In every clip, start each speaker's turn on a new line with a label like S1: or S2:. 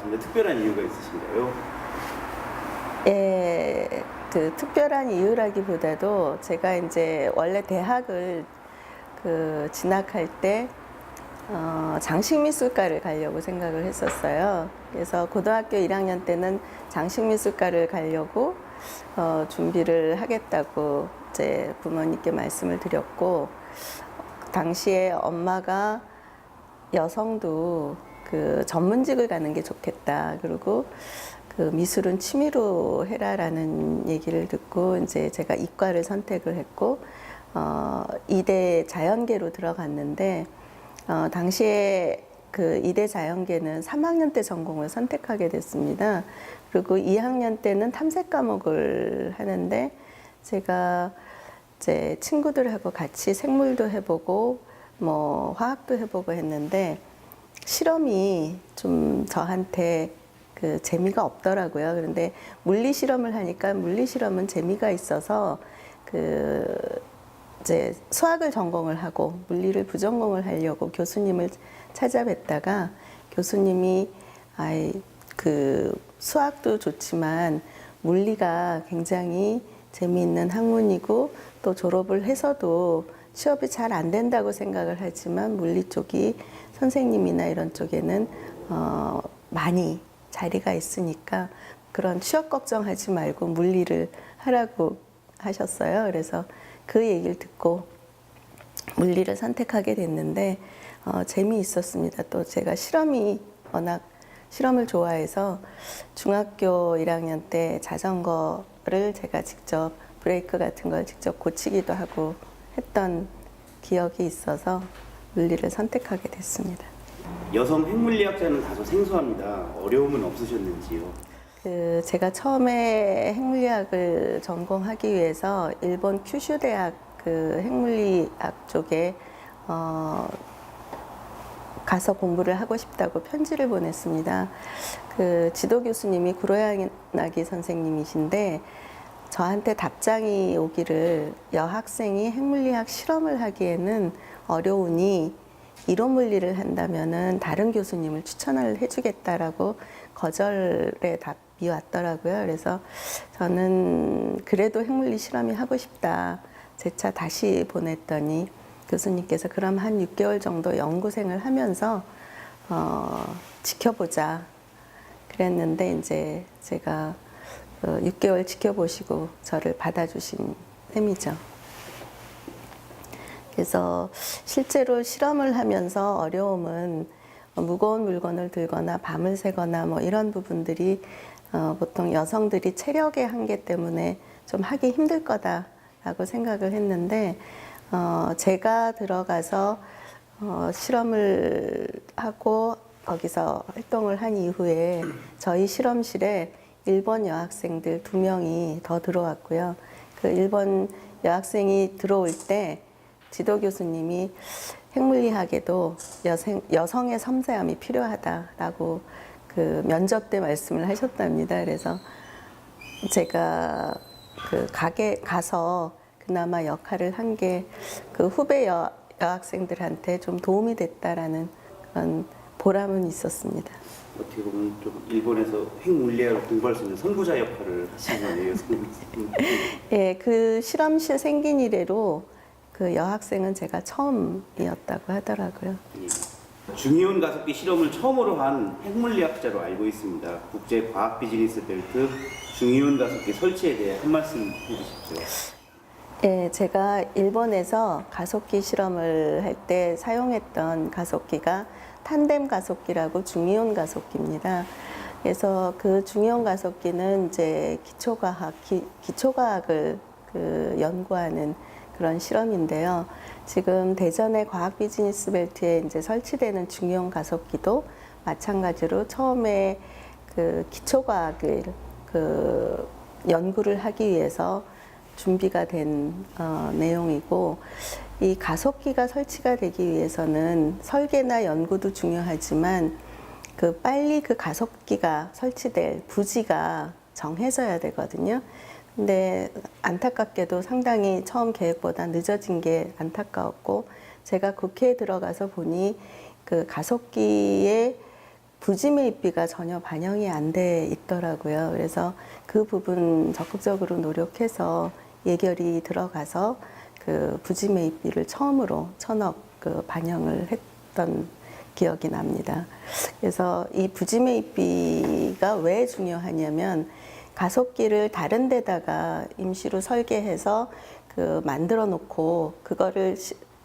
S1: 같은데 특별한 이유가 있으신가요?
S2: 예, 그 특별한 이유라기보다도 제가 이제 원래 대학을 진학할 때 장식미술과를 가려고 생각을 했었어요. 그래서 고등학교 1학년 때는 장식미술과를 가려고 준비를 하겠다고 제 부모님께 말씀을 드렸고, 당시에 엄마가 여성도 그 전문직을 가는 게 좋겠다. 그리고 그 미술은 취미로 해라라는 얘기를 듣고 이제 제가 이과를 선택을 했고 이대 자연계로 들어갔는데 당시에 그 이대 자연계는 3학년 때 전공을 선택하게 됐습니다. 그리고 2학년 때는 탐색 과목을 하는데 제가 이제 친구들하고 같이 생물도 해보고 뭐 화학도 해보고 했는데 실험이 좀 저한테 그 재미가 없더라고요. 그런데 물리 실험을 하니까 물리 실험은 재미가 있어서 그 이제 수학을 전공을 하고 물리를 부전공을 하려고 교수님을 찾아뵀다가 교수님이 그 수학도 좋지만 물리가 굉장히 재미있는 학문이고 또 졸업을 해서도 취업이 잘 안 된다고 생각을 하지만 물리 쪽이 선생님이나 이런 쪽에는 많이 자리가 있으니까 그런 취업 걱정하지 말고 물리를 하라고 하셨어요. 그래서 그 얘기를 듣고 물리를 선택하게 됐는데 재미있었습니다. 또 제가 워낙 실험을 좋아해서 중학교 1학년 때 자전거를 제가 직접 브레이크 같은 걸 직접 고치기도 하고 했던 기억이 있어서 물리를 선택하게 됐습니다.
S1: 여성 핵물리학자는 다소 생소합니다. 어려움은 없으셨는지요?
S2: 제가 처음에 핵물리학을 전공하기 위해서 일본 큐슈 대학 그 핵물리학 쪽에 가서 공부를 하고 싶다고 편지를 보냈습니다. 그 지도 교수님이 구로야나기 선생님이신데 저한테 답장이 오기를 여학생이 핵물리학 실험을 하기에는 어려우니 이론 물리를 한다면은 다른 교수님을 추천을 해주겠다라고 거절의 답이 왔더라고요. 그래서 저는 그래도 핵물리 실험이 하고 싶다. 재차 다시 보냈더니 교수님께서 그럼 한 6개월 정도 연구생을 하면서 지켜보자. 그랬는데 이제 제가 6개월 지켜보시고 저를 받아주신 셈이죠. 그래서 실제로 실험을 하면서 어려움은 무거운 물건을 들거나 밤을 새거나 뭐 이런 부분들이 보통 여성들이 체력의 한계 때문에 좀 하기 힘들 거다라고 생각을 했는데 제가 들어가서 실험을 하고 거기서 활동을 한 이후에 저희 실험실에 일본 여학생들 2명이 더 들어왔고요. 그 일본 여학생이 들어올 때 지도 교수님이 핵물리학에도 여성의 섬세함이 필요하다라고 그 면접 때 말씀을 하셨답니다. 그래서 제가 그 가서 그나마 역할을 한 게 그 후배 여학생들한테 좀 도움이 됐다라는 그런 보람은 있었습니다.
S1: 어떻게 보면 좀 일본에서 핵물리학을 공부할 수 있는 선구자 역할을 하신 거네요.
S2: 예, 그 실험실 생긴 이래로 그 여학생은 제가 처음이었다고 하더라고요.
S1: 예. 중이온 가습기 실험을 처음으로 한 핵물리학자로 알고 있습니다. 국제 과학 비즈니스 벨트 중이온 가습기 설치에 대해 한 말씀 해주십시오.
S2: 예, 제가 일본에서 가속기 실험을 할 때 사용했던 가속기가 탄뎀 가속기라고 중이온 가속기입니다. 그래서 그 중이온 가속기는 이제 기초과학을 연구하는 그런 실험인데요. 지금 대전의 과학 비즈니스 벨트에 이제 설치되는 중이온 가속기도 마찬가지로 처음에 그 기초과학을 연구를 하기 위해서 준비가 된 내용이고, 이 가속기가 설치가 되기 위해서는 설계나 연구도 중요하지만 빨리 그 가속기가 설치될 부지가 정해져야 되거든요. 근데 안타깝게도 상당히 처음 계획보다 늦어진 게 안타까웠고, 제가 국회에 들어가서 보니 그 가속기의 부지매입비가 전혀 반영이 안 돼 있더라고요. 그래서 그 부분 적극적으로 노력해서 예결이 들어가서 그 부지매입비를 처음으로 1,000억 그 반영을 했던 기억이 납니다. 그래서 이 부지매입비가 왜 중요하냐면 가속기를 다른 데다가 임시로 설계해서 그 만들어 놓고 그거를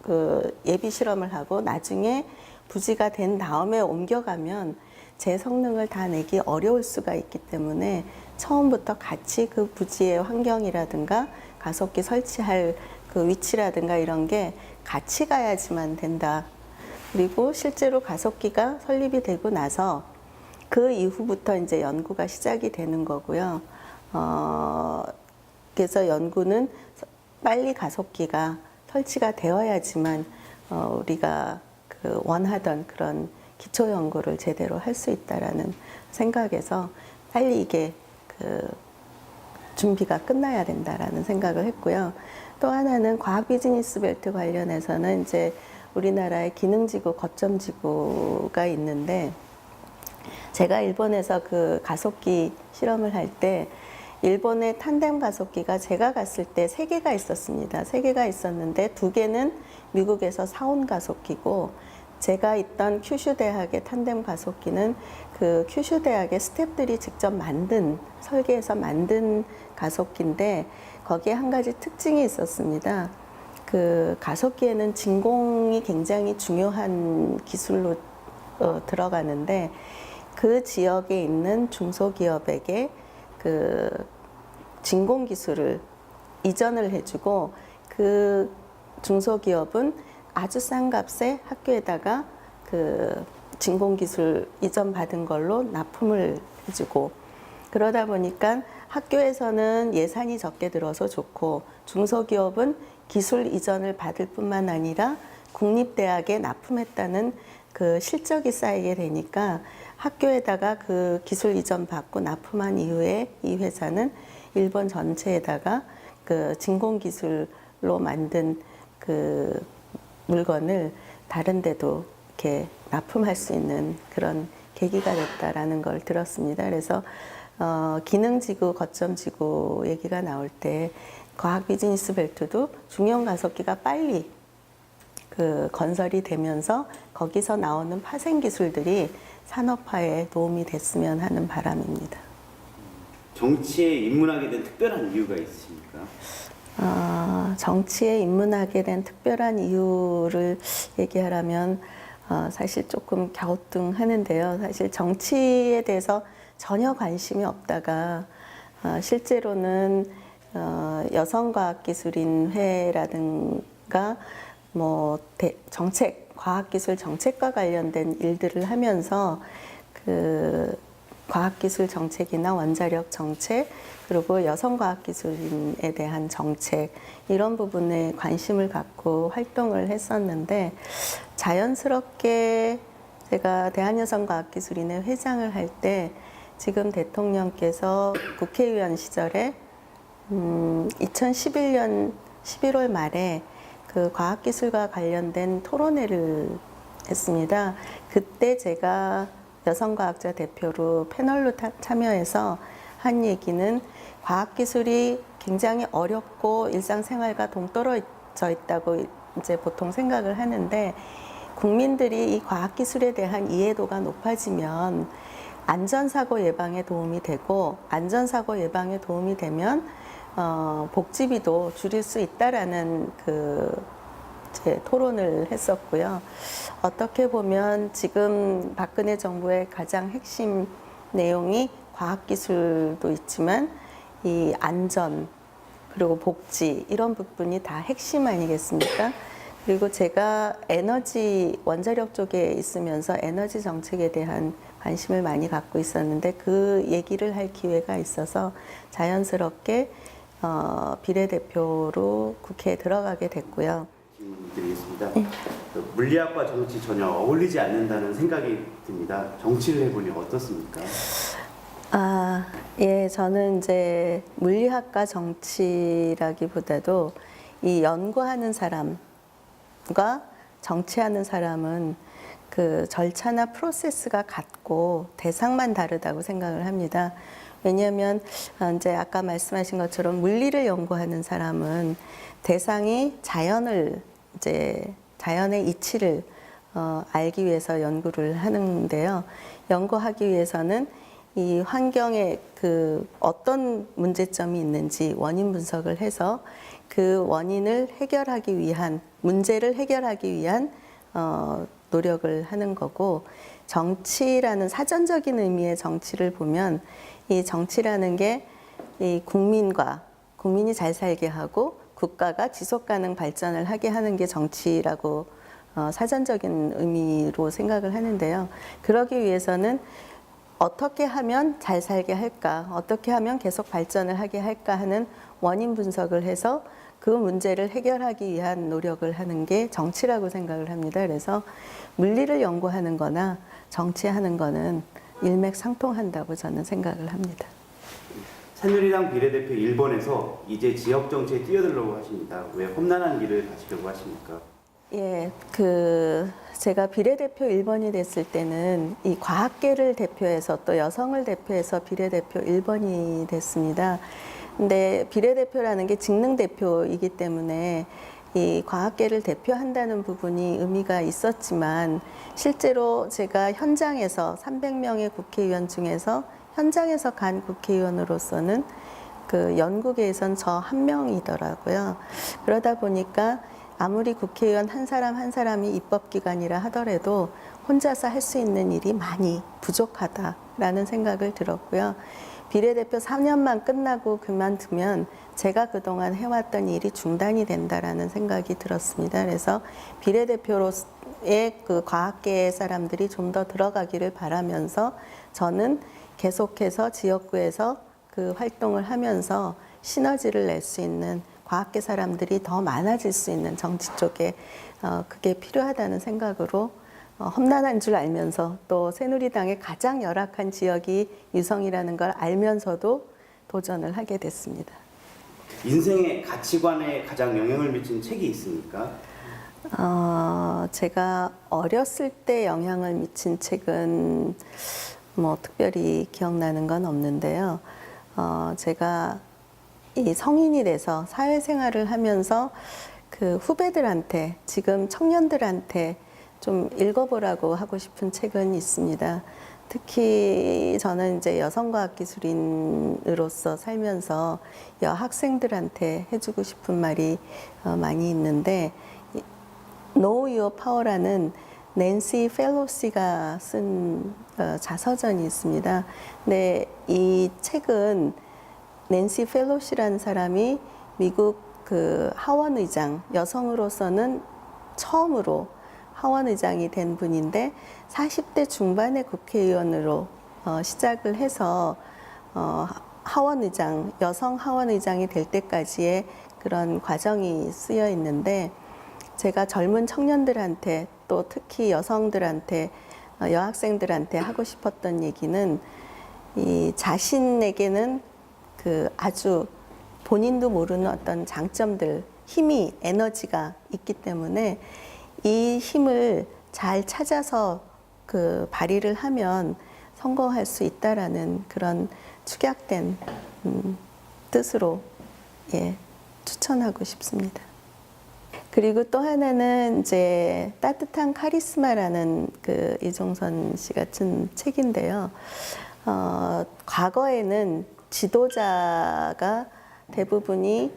S2: 그 예비 실험을 하고 나중에 부지가 된 다음에 옮겨가면 제 성능을 다 내기 어려울 수가 있기 때문에 처음부터 같이 그 부지의 환경이라든가 가속기 설치할 그 위치라든가 이런 게 같이 가야지만 된다. 그리고 실제로 가속기가 설립이 되고 나서 그 이후부터 이제 연구가 시작이 되는 거고요. 그래서 연구는 빨리 가속기가 설치가 되어야지만 우리가 그 원하던 그런 기초 연구를 제대로 할 수 있다라는 생각에서 빨리 이게 그 준비가 끝나야 된다라는 생각을 했고요. 또 하나는 과학 비즈니스 벨트 관련해서는 이제 우리나라의 기능지구, 거점지구가 있는데 제가 일본에서 그 가속기 실험을 할 때 일본의 탄뎀 가속기가 제가 갔을 때 3개가 있었습니다. 3개가 있었는데 2개는 미국에서 사온 가속기고 제가 있던 큐슈 대학의 탄뎀 가속기는 그 큐슈 대학의 스태프들이 직접 만든 설계해서 만든 가속기인데 거기에 한 가지 특징이 있었습니다. 그 가속기에는 진공이 굉장히 중요한 기술로 들어가는데 그 지역에 있는 중소기업에게 그 진공 기술을 이전을 해주고 그 중소기업은 아주 싼 값에 학교에다가 그 진공 기술 이전 받은 걸로 납품을 해주고 그러다 보니까 학교에서는 예산이 적게 들어서 좋고 중소기업은 기술 이전을 받을 뿐만 아니라 국립대학에 납품했다는 그 실적이 쌓이게 되니까 학교에다가 그 기술 이전 받고 납품한 이후에 이 회사는 일본 전체에다가 그 진공 기술로 만든 그 물건을 다른 데도 이렇게 납품할 수 있는 그런 계기가 됐다라는 걸 들었습니다. 그래서 기능지구, 거점지구 얘기가 나올 때 과학 비즈니스 벨트도 중형 가속기가 빨리 그 건설이 되면서 거기서 나오는 파생 기술들이 산업화에 도움이 됐으면 하는 바람입니다.
S1: 정치에 입문하게 된 특별한 이유가 있으십니까?
S2: 정치에 입문하게 된 특별한 이유를 얘기하라면 사실 조금 갸우뚱하는데요. 사실 정치에 대해서 전혀 관심이 없다가 실제로는 여성과학기술인회라든가 뭐 정책, 과학기술 정책과 관련된 일들을 하면서 그 과학기술 정책이나 원자력 정책 그리고 여성과학기술인에 대한 정책 이런 부분에 관심을 갖고 활동을 했었는데 자연스럽게 제가 대한여성과학기술인회 회장을 할 때 지금 대통령께서 국회의원 시절에 2011년 11월 말에 그 과학기술과 관련된 토론회를 했습니다. 그때 제가 여성과학자 대표로 패널로 참여해서 한 얘기는 과학기술이 굉장히 어렵고 일상생활과 동떨어져 있다고 이제 보통 생각을 하는데 국민들이 이 과학기술에 대한 이해도가 높아지면 안전사고 예방에 도움이 되고 안전사고 예방에 도움이 되면 복지비도 줄일 수 있다라는 제 토론을 했었고요. 어떻게 보면 지금 박근혜 정부의 가장 핵심 내용이 과학기술도 있지만 이 안전 그리고 복지 이런 부분이 다 핵심 아니겠습니까? 그리고 제가 에너지 원자력 쪽에 있으면서 에너지 정책에 대한 관심을 많이 갖고 있었는데 그 얘기를 할 기회가 있어서 자연스럽게 비례대표로 국회에 들어가게 됐고요.
S1: 질문 드리겠습니다. 물리학과 정치 전혀 어울리지 않는다는 생각이 듭니다. 정치를 해보니 어떻습니까?
S2: 예, 저는 이제 물리학과 정치라기보다도 이 연구하는 사람과 정치하는 사람은 그 절차나 프로세스가 같고 대상만 다르다고 생각을 합니다. 왜냐하면 이제 아까 말씀하신 것처럼 물리를 연구하는 사람은 대상이 자연을 이제 자연의 이치를 알기 위해서 연구를 하는데요. 연구하기 위해서는 이 환경에 그 어떤 문제점이 있는지 원인 분석을 해서 그 원인을 해결하기 위한 문제를 해결하기 위한 노력을 하는 거고, 정치라는 사전적인 의미의 정치를 보면 이 정치라는 게 이 국민이 잘 살게 하고 국가가 지속 가능 발전을 하게 하는 게 정치라고 사전적인 의미로 생각을 하는데요. 그러기 위해서는 어떻게 하면 잘 살게 할까, 어떻게 하면 계속 발전을 하게 할까 하는 원인 분석을 해서 그 문제를 해결하기 위한 노력을 하는 게 정치라고 생각을 합니다. 그래서 물리를 연구하는 거나 정치하는 거는 일맥상통한다고 저는 생각을 합니다.
S1: 새누리당 비례대표 1번에서 이제 지역 정치에 뛰어들려고 하십니다. 왜 험난한 길을 가시려고 하십니까?
S2: 예, 제가 비례대표 1번이 됐을 때는 이 과학계를 대표해서 또 여성을 대표해서 비례대표 1번이 됐습니다. 근데 비례대표라는 게 직능대표이기 때문에 이 과학계를 대표한다는 부분이 의미가 있었지만, 실제로 제가 현장에서 300명의 국회의원 중에서 현장에서 간 국회의원으로서는 그 연구계에선 저 한 명이더라고요. 그러다 보니까 아무리 국회의원 한 사람 한 사람이 입법기관이라 하더라도 혼자서 할 수 있는 일이 많이 부족하다라는 생각을 들었고요. 비례대표 4년만 끝나고 그만두면 제가 그동안 해왔던 일이 중단이 된다라는 생각이 들었습니다. 그래서 비례대표로의 그 과학계의 사람들이 좀 더 들어가기를 바라면서 저는 계속해서 지역구에서 그 활동을 하면서 시너지를 낼 수 있는 과학계 사람들이 더 많아질 수 있는 정치 쪽에 그게 필요하다는 생각으로 험난한 줄 알면서 또 새누리당의 가장 열악한 지역이 유성이라는 걸 알면서도 도전을 하게 됐습니다.
S1: 인생의 가치관에 가장 영향을 미친 책이 있습니까?
S2: 제가 어렸을 때 영향을 미친 책은 뭐 특별히 기억나는 건 없는데요. 제가 이 성인이 돼서 사회생활을 하면서 그 후배들한테, 지금 청년들한테 좀 읽어보라고 하고 싶은 책은 있습니다. 특히 저는 이제 여성과학기술인으로서 살면서 여학생들한테 해주고 싶은 말이 많이 있는데, Know Your Power라는 낸시 펠로시가 쓴 자서전이 있습니다. 근데 이 책은 낸시 펠로시라는 사람이 미국 그 하원 의장, 여성으로서는 처음으로 하원 의장이 된 분인데 40대 중반의 국회의원으로 시작을 해서 하원 의장, 여성 하원 의장이 될 때까지의 그런 과정이 쓰여 있는데, 제가 젊은 청년들한테 또 특히 여성들한테 여학생들한테 하고 싶었던 얘기는 이 자신에게는 그 아주 본인도 모르는 어떤 장점들, 힘이, 에너지가 있기 때문에 이 힘을 잘 찾아서 그 발휘를 하면 성공할 수 있다라는 그런 축약된 뜻으로 추천하고 싶습니다. 그리고 또 하나는 이제 따뜻한 카리스마라는 그 이종선 씨가 쓴 책인데요. 과거에는 지도자가 대부분이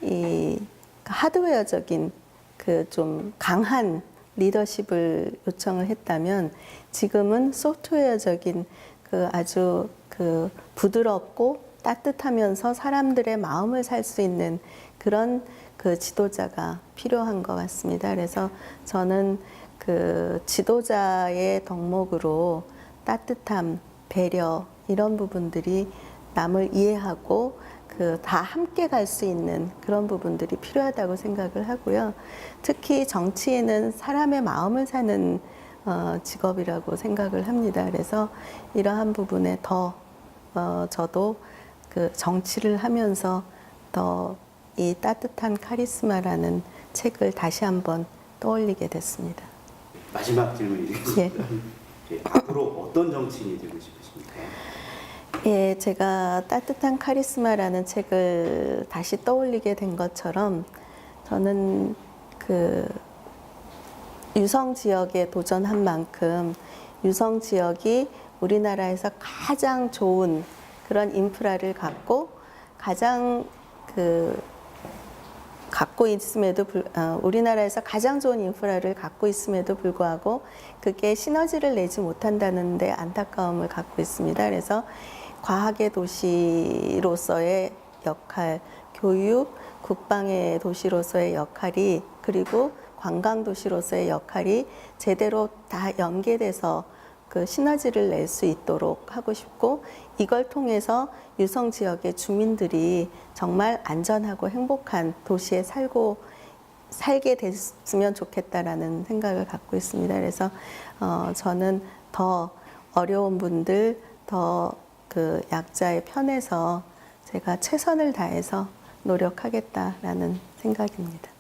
S2: 이 하드웨어적인 그 좀 강한 리더십을 요청을 했다면, 지금은 소프트웨어적인 그 아주 그 부드럽고 따뜻하면서 사람들의 마음을 살 수 있는 그런 그 지도자가 필요한 것 같습니다. 그래서 저는 그 지도자의 덕목으로 따뜻함, 배려 이런 부분들이 남을 이해하고 그 다 함께 갈 수 있는 그런 부분들이 필요하다고 생각을 하고요. 특히 정치에는 사람의 마음을 사는 직업이라고 생각을 합니다. 그래서 이러한 부분에 더 저도 그 정치를 하면서 더 이 따뜻한 카리스마라는 책을 다시 한번 떠올리게 됐습니다.
S1: 마지막 질문이겠습니다. 앞으로 어떤 정치인이 되고 싶으십니까?
S2: 예, 제가 따뜻한 카리스마라는 책을 다시 떠올리게 된 것처럼 저는 그 유성 지역에 도전한 만큼 유성 지역이 우리나라에서 가장 좋은 그런 인프라를 갖고 가장 갖고 있음에도 우리나라에서 가장 좋은 인프라를 갖고 있음에도 불구하고 그게 시너지를 내지 못한다는 데 안타까움을 갖고 있습니다. 그래서 과학의 도시로서의 역할, 교육, 국방의 도시로서의 역할이 그리고 관광 도시로서의 역할이 제대로 다 연계돼서 그 시너지를 낼 수 있도록 하고 싶고 이걸 통해서 유성 지역의 주민들이 정말 안전하고 행복한 도시에 살게 됐으면 좋겠다라는 생각을 갖고 있습니다. 그래서 저는 더 어려운 분들, 더 그 약자의 편에서 제가 최선을 다해서 노력하겠다라는 생각입니다.